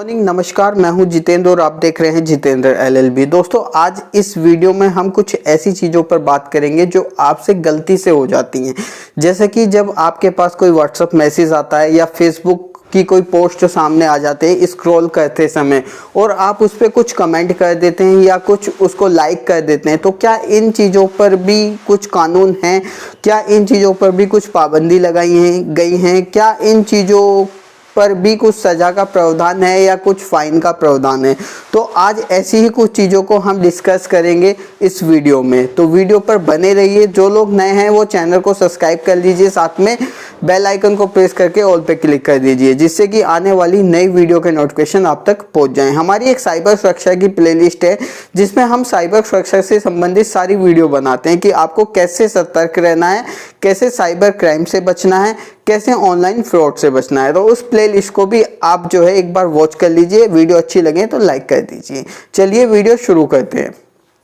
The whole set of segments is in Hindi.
मॉर्निंग, नमस्कार। मैं हूं जितेंद्र और आप देख रहे हैं जितेंद्र एलएलबी। दोस्तों, आज इस वीडियो में हम कुछ ऐसी चीज़ों पर बात करेंगे जो आपसे गलती से हो जाती हैं। जैसे कि जब आपके पास कोई व्हाट्सएप मैसेज आता है या फेसबुक की कोई पोस्ट सामने आ जाते हैं स्क्रॉल करते समय और आप उस पर कुछ कमेंट कर देते हैं या कुछ उसको लाइक कर देते हैं, तो क्या इन चीज़ों पर भी कुछ कानून हैं? क्या इन चीज़ों पर भी कुछ पाबंदी लगाई गई हैं? क्या इन चीज़ों पर भी कुछ सज़ा का प्रावधान है या कुछ फाइन का प्रावधान है? तो आज ऐसी ही कुछ चीज़ों को हम डिस्कस करेंगे इस वीडियो में। तो वीडियो पर बने रहिए। जो लोग नए हैं वो चैनल को सब्सक्राइब कर लीजिए, साथ में बेल आइकन को प्रेस करके ऑल पे क्लिक कर दीजिए, जिससे कि आने वाली नई वीडियो के नोटिफिकेशन आप तक पहुंच जाएं। हमारी एक साइबर सुरक्षा की प्लेलिस्ट है जिसमें हम साइबर सुरक्षा से संबंधित सारी वीडियो बनाते हैं कि आपको कैसे सतर्क रहना है, कैसे साइबर क्राइम से बचना है, कैसे ऑनलाइन फ्रॉड से बचना है। तो उस प्लेलिस्ट को भी आप जो है एक बार वॉच कर लीजिए। वीडियो अच्छी लगे तो लाइक कर दीजिए। चलिए वीडियो शुरू करते हैं।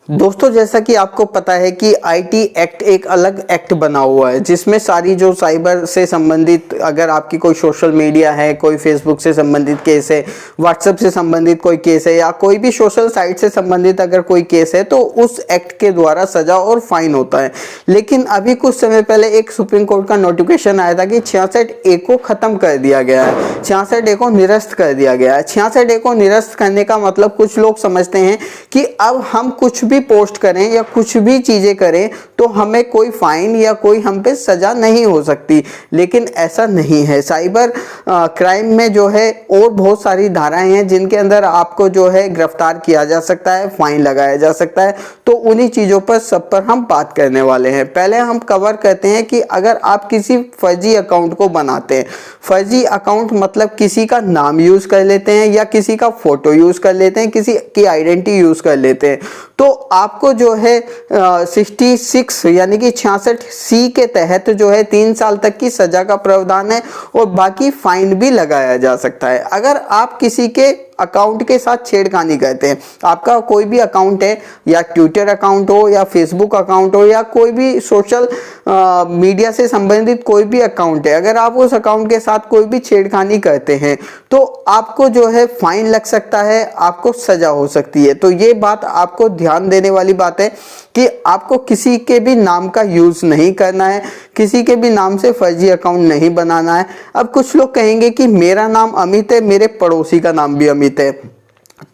दोस्तों, जैसा कि आपको पता है कि आईटी एक्ट एक अलग एक्ट बना हुआ है जिसमें सारी जो साइबर से संबंधित, अगर आपकी कोई सोशल मीडिया है, कोई फेसबुक से संबंधित केस है, व्हाट्सएप से संबंधित कोई केस है या कोई भी सोशल साइट से संबंधित अगर कोई केस है तो उस एक्ट के द्वारा सजा और फाइन होता है। लेकिन अभी कुछ समय पहले एक सुप्रीम कोर्ट का नोटिफिकेशन आया था कि 66A को खत्म कर दिया गया है, 66A को निरस्त कर दिया गया है। 66A को निरस्त करने का मतलब कुछ लोग समझते हैं कि अब हम कुछ भी पोस्ट करें या कुछ भी चीजें करें तो हमें कोई फाइन या कोई हम पे सजा नहीं हो सकती, लेकिन ऐसा नहीं है। साइबर क्राइम में जो है और बहुत सारी धाराएं हैं जिनके अंदर आपको जो है गिरफ्तार किया जा सकता है, फाइन लगाया जा सकता है। तो उन्हीं चीजों पर सब पर हम बात करने वाले हैं। पहले हम कवर करते हैं कि अगर आप किसी फर्जी अकाउंट को बनाते हैं, फर्जी अकाउंट मतलब किसी का नाम यूज कर लेते हैं या किसी का फोटो यूज कर लेते हैं, किसी की आइडेंटिटी यूज कर लेते हैं, तो आपको जो है 66 यानी कि 66C के तहत जो है 3 साल तक की सजा का प्रावधान है और बाकी फाइन भी लगाया जा सकता है। अगर आप किसी के अकाउंट के साथ छेड़खानी करते हैं, आपका कोई भी अकाउंट है, या ट्विटर अकाउंट हो या फेसबुक अकाउंट हो या कोई भी सोशल मीडिया से संबंधित कोई भी अकाउंट है, अगर आप उस अकाउंट के साथ कोई भी छेड़खानी करते हैं तो आपको जो है फाइन लग सकता है, आपको सजा हो सकती है। तो ये बात आपको ध्यान देने वाली बात है कि आपको किसी के भी नाम का यूज नहीं करना है, किसी के भी नाम से फर्जी अकाउंट नहीं बनाना है। अब कुछ लोग कहेंगे कि मेरा नाम अमित है, मेरे पड़ोसी का नाम भी अमित है,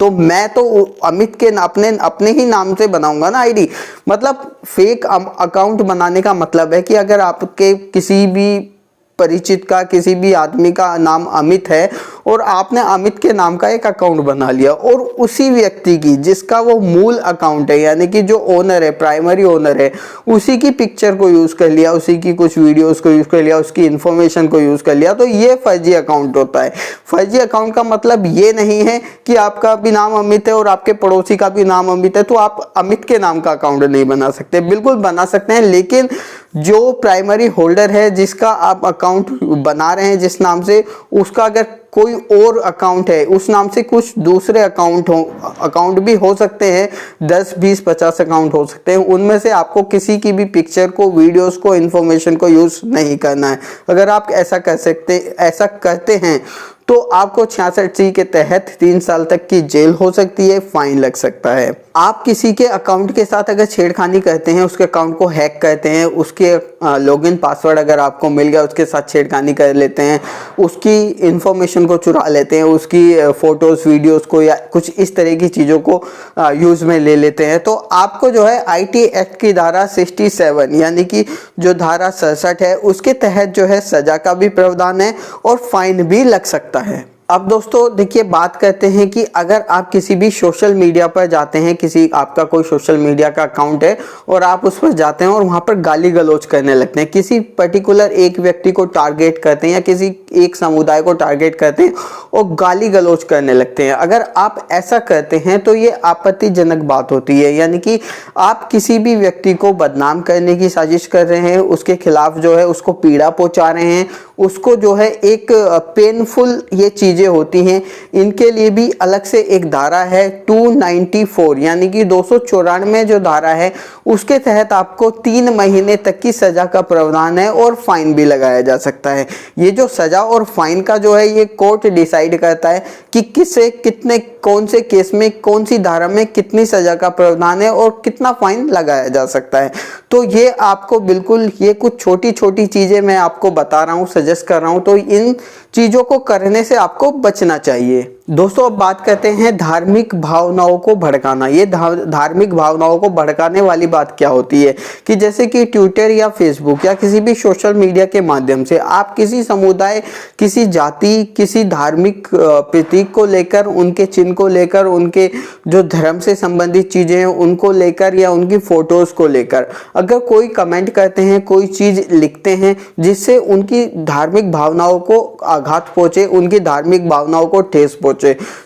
तो मैं तो अमित के अपने ही नाम से बनाऊंगा ना आईडी। मतलब फेक अकाउंट बनाने का मतलब है कि अगर आपके किसी भी परिचित का, किसी भी आदमी का नाम अमित है और आपने अमित के नाम का एक अकाउंट बना लिया और उसी व्यक्ति की जिसका वो मूल अकाउंट है, यानी कि जो ओनर है, प्राइमरी ओनर है, उसी की पिक्चर को यूज कर लिया, उसी की कुछ वीडियोस को यूज कर लिया, उसकी इंफॉर्मेशन को यूज कर लिया, तो ये फर्जी अकाउंट होता है। फर्जी अकाउंट का मतलब ये नहीं है कि आपका भी नाम अमित है और आपके पड़ोसी का भी नाम अमित है तो आप अमित के नाम का अकाउंट नहीं बना सकते। बिल्कुल बना सकते हैं, लेकिन जो प्राइमरी होल्डर है, जिसका आप अकाउंट बना रहे हैं जिस नाम से, उसका अगर कोई और अकाउंट है, उस नाम से कुछ दूसरे अकाउंट भी हो सकते हैं, 10, 20, 50 अकाउंट हो सकते हैं, उनमें से आपको किसी की भी पिक्चर को, वीडियोस को, इंफॉर्मेशन को यूज नहीं करना है। अगर आप ऐसा करते हैं तो आपको 66C के तहत 3 साल तक की जेल हो सकती है, फाइन लग सकता है। आप किसी के अकाउंट के साथ अगर छेड़खानी करते हैं, उसके अकाउंट को हैक करते हैं, उसके लॉगिन पासवर्ड अगर आपको मिल गया, उसके साथ छेड़खानी कर लेते हैं, उसकी इंफॉर्मेशन को चुरा लेते हैं, उसकी फोटोज, वीडियोस को या कुछ इस तरह की चीज़ों को यूज में ले लेते हैं, तो आपको जो है आईटी एक्ट की धारा 67 यानी कि जो धारा 67 है उसके तहत जो है सजा का भी प्रावधान है और फाइन भी लग सकता है। अब दोस्तों देखिए, बात करते हैं कि अगर आप किसी भी सोशल मीडिया पर जाते हैं, किसी आपका कोई सोशल मीडिया का अकाउंट है और आप उस पर जाते हैं और वहां पर गाली गलौज करने लगते हैं, किसी पर्टिकुलर एक व्यक्ति को टारगेट करते हैं या किसी एक समुदाय को टारगेट करते हैं और गाली गलौज करने लगते हैं, अगर आप ऐसा करते हैं तो ये आपत्तिजनक बात होती है। यानी कि आप किसी भी व्यक्ति को बदनाम करने की साजिश कर रहे हैं, उसके खिलाफ जो है उसको पीड़ा पहुंचा रहे हैं, उसको जो है एक पेनफुल ये चीज़ें होती हैं, इनके लिए भी अलग से एक धारा है 294 यानी कि 294 जो धारा है उसके तहत आपको 3 महीने तक की सज़ा का प्रावधान है और फाइन भी लगाया जा सकता है। ये जो सज़ा और फाइन का जो है ये कोर्ट डिसाइड करता है कि किसे कितने कौन से केस में कौन सी धारा में कितनी सज़ा का प्रावधान है और कितना फाइन लगाया जा सकता है। तो ये आपको बिल्कुल, ये कुछ छोटी छोटी चीज़ें मैं आपको बता रहा हूँ, सजेस्ट कर रहा हूँ, तो इन चीज़ों को करने से आपको बचना चाहिए। दोस्तों अब बात करते हैं धार्मिक भावनाओं को भड़काना। ये धार्मिक भावनाओं को भड़काने वाली बात क्या होती है कि जैसे कि ट्विटर या फेसबुक या किसी भी सोशल मीडिया के माध्यम से आप किसी समुदाय, किसी जाति, किसी धार्मिक प्रतीक को लेकर, उनके चिन्ह को लेकर, उनके जो धर्म से संबंधित चीज़ें हैं उनको लेकर या उनकी फोटोज़ को लेकर अगर कोई कमेंट करते हैं, कोई चीज़ लिखते हैं जिससे उनकी धार्मिक भावनाओं को आघात पहुँचे, उनकी धार्मिक भावनाओं को ठेस पहुँचे,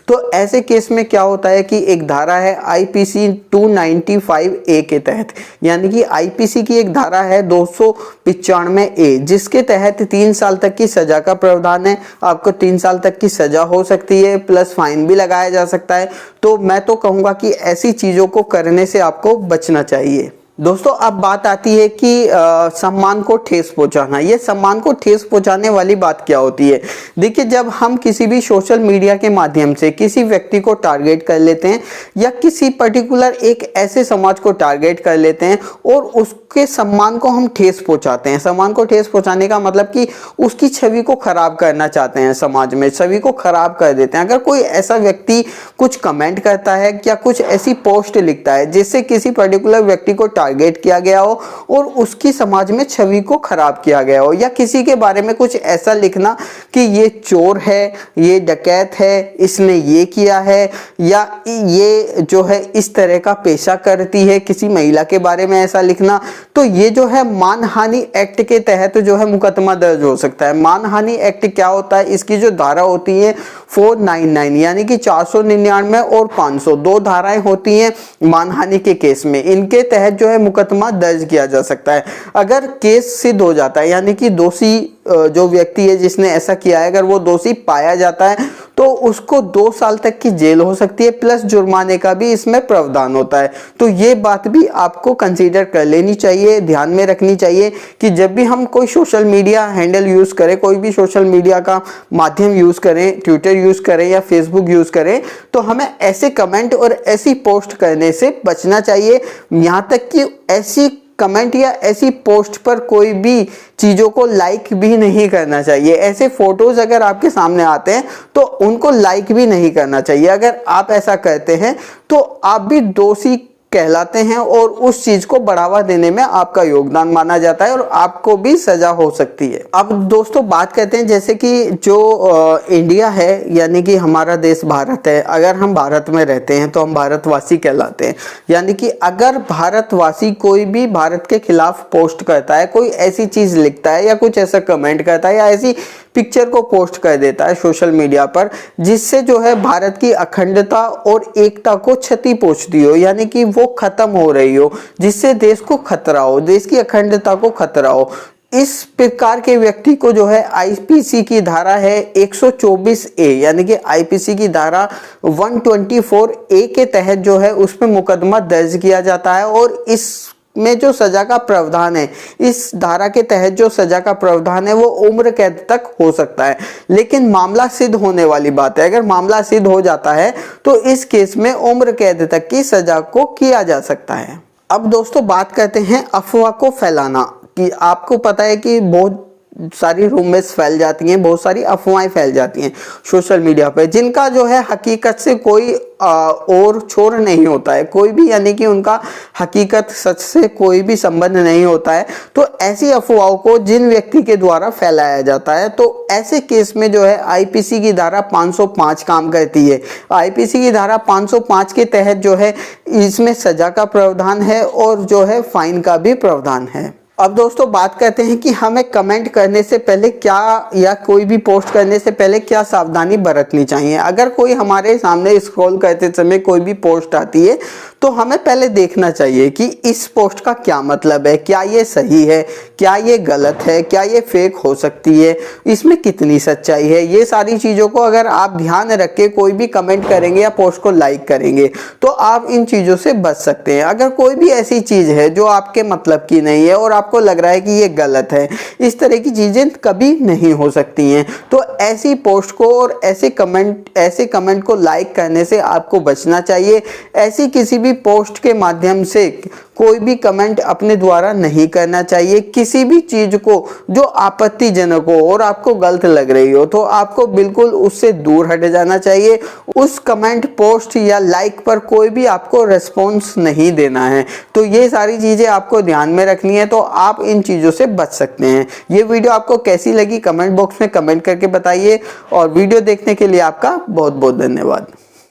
तो ऐसे केस में क्या होता है कि एक धारा है आईपीसी 295A के तहत, यानी कि आईपीसी की एक धारा है 295A जिसके तहत 3 साल तक की सजा का प्रावधान है। आपको 3 साल तक की सजा हो सकती है प्लस फाइन भी लगाया जा सकता है। तो मैं तो कहूँगा कि ऐसी चीज़ों को करने से आपको बचना चाहिए। दोस्तों अब बात आती है कि सम्मान को ठेस पहुंचाना। ये सम्मान को ठेस पहुंचाने वाली बात क्या होती है? देखिए, जब हम किसी भी सोशल मीडिया के माध्यम से किसी व्यक्ति को टारगेट कर लेते हैं या किसी पर्टिकुलर एक ऐसे समाज को टारगेट कर लेते हैं और उसके सम्मान को हम ठेस पहुंचाते हैं। सम्मान को ठेस पहुंचाने का मतलब कि उसकी छवि को खराब करना चाहते हैं, समाज में छवि को खराब कर देते हैं। अगर कोई ऐसा व्यक्ति कुछ कमेंट करता है या कुछ ऐसी पोस्ट लिखता है जिससे किसी पर्टिकुलर व्यक्ति को टारगेट किया गया हो और उसकी समाज में छवि को खराब किया गया हो, या किसी के बारे में कुछ ऐसा लिखना कि ये चोर है, ये डकैत है, इसने ये किया है, या ये जो है इस तरह का पेशा करती है, किसी महिला के बारे में ऐसा लिखना, तो ये जो है मानहानि एक्ट के तहत जो है मुकदमा दर्ज हो सकता है। मानहानि एक्ट क्या होता है? इसकी जो धारा होती है 499 यानी कि 499 और 500 दो धाराएं होती हैं मानहानि के केस में। इनके तहत जो है मुकदमा दर्ज किया जा सकता है। अगर केस सिद्ध हो जाता है यानी कि दोषी जो व्यक्ति है जिसने ऐसा किया है अगर वो दोषी पाया जाता है तो उसको 2 साल तक की जेल हो सकती है प्लस जुर्माने का भी इसमें प्रावधान होता है। तो ये बात भी आपको कंसीडर कर लेनी चाहिए, ध्यान में रखनी चाहिए कि जब भी हम कोई सोशल मीडिया हैंडल यूज करें, कोई भी सोशल मीडिया का माध्यम यूज करें, ट्विटर यूज करें या फेसबुक यूज करें, तो हमें ऐसे कमेंट और ऐसी पोस्ट करने से बचना चाहिए। यहाँ तक कि ऐसी कमेंट या ऐसी पोस्ट पर कोई भी चीज़ों को लाइक भी नहीं करना चाहिए। ऐसे फोटोज अगर आपके सामने आते हैं तो उनको लाइक भी नहीं करना चाहिए। अगर आप ऐसा करते हैं तो आप भी दोषी कहलाते हैं और उस चीज को बढ़ावा देने में आपका योगदान माना जाता है और आपको भी सजा हो सकती है। अब दोस्तों बात करते हैं जैसे कि जो इंडिया है यानी कि हमारा देश भारत है, अगर हम भारत में रहते हैं तो हम भारतवासी कहलाते हैं। यानी कि अगर भारतवासी कोई भी भारत के खिलाफ पोस्ट करता है, कोई ऐसी चीज लिखता है या कुछ ऐसा कमेंट करता है या ऐसी पिक्चर को पोस्ट कर देता है सोशल मीडिया पर जिससे जो है भारत की अखंडता और एकता को क्षति पहुंचती हो, यानी कि वो खत्म हो रही हो, जिससे देश को खतरा हो, देश की अखंडता को खतरा हो, इस प्रकार के व्यक्ति को जो है आईपीसी की धारा है 124A यानी कि आईपीसी की धारा 124A के तहत जो है उस पर मुकदमा दर्ज किया जाता है और इस में जो सजा का प्रावधान है, इस धारा के तहत जो सजा का प्रावधान है वो उम्र कैद तक हो सकता है। लेकिन मामला सिद्ध होने वाली बात है, अगर मामला सिद्ध हो जाता है तो इस केस में उम्र कैद तक की सजा को किया जा सकता है। अब दोस्तों बात करते हैं अफवाह को फैलाना, कि आपको पता है कि बहुत सारी रूमर्स फैल जाती हैं, बहुत सारी अफवाहें फैल जाती हैं सोशल मीडिया पे जिनका जो है हकीकत से कोई और छोर नहीं होता है, कोई भी यानी कि उनका हकीकत सच से कोई भी संबंध नहीं होता है। तो ऐसी अफवाहों को जिन व्यक्ति के द्वारा फैलाया जाता है तो ऐसे केस में जो है आईपीसी की धारा 505 काम करती है। आईपीसी की धारा 505 के तहत जो है इसमें सजा का प्रावधान है और जो है फाइन का भी प्रावधान है। अब दोस्तों बात करते हैं कि हमें कमेंट करने से पहले क्या, या कोई भी पोस्ट करने से पहले क्या सावधानी बरतनी चाहिए। अगर कोई हमारे सामने स्क्रॉल करते समय कोई भी पोस्ट आती है तो हमें पहले देखना चाहिए कि इस पोस्ट का क्या मतलब है, क्या ये सही है, क्या ये गलत है, क्या ये फेक हो सकती है, इसमें कितनी सच्चाई है। ये सारी चीज़ों को अगर आप ध्यान रख के कोई भी कमेंट करेंगे या पोस्ट को लाइक करेंगे तो आप इन चीज़ों से बच सकते हैं। अगर कोई भी ऐसी चीज़ है जो आपके मतलब की नहीं है और आपको लग रहा है कि ये गलत है, इस तरह की चीज़ें कभी नहीं हो सकती हैं, तो ऐसी पोस्ट को और ऐसे कमेंट को लाइक करने से आपको बचना चाहिए। ऐसी किसी भी पोस्ट के माध्यम से कोई भी कमेंट अपने द्वारा नहीं करना चाहिए। किसी भी चीज को जो आपत्तिजनक हो और आपको गलत लग रही हो तो आपको बिल्कुल उससे दूर हट जाना चाहिए। उस कमेंट, पोस्ट या लाइक पर कोई भी आपको रेस्पॉन्स नहीं देना है। तो ये सारी चीजें आपको ध्यान में रखनी है, तो आप इन चीजों से बच सकते हैं। ये वीडियो आपको कैसी लगी कमेंट बॉक्स में कमेंट करके बताइए, और वीडियो देखने के लिए आपका बहुत बहुत धन्यवाद।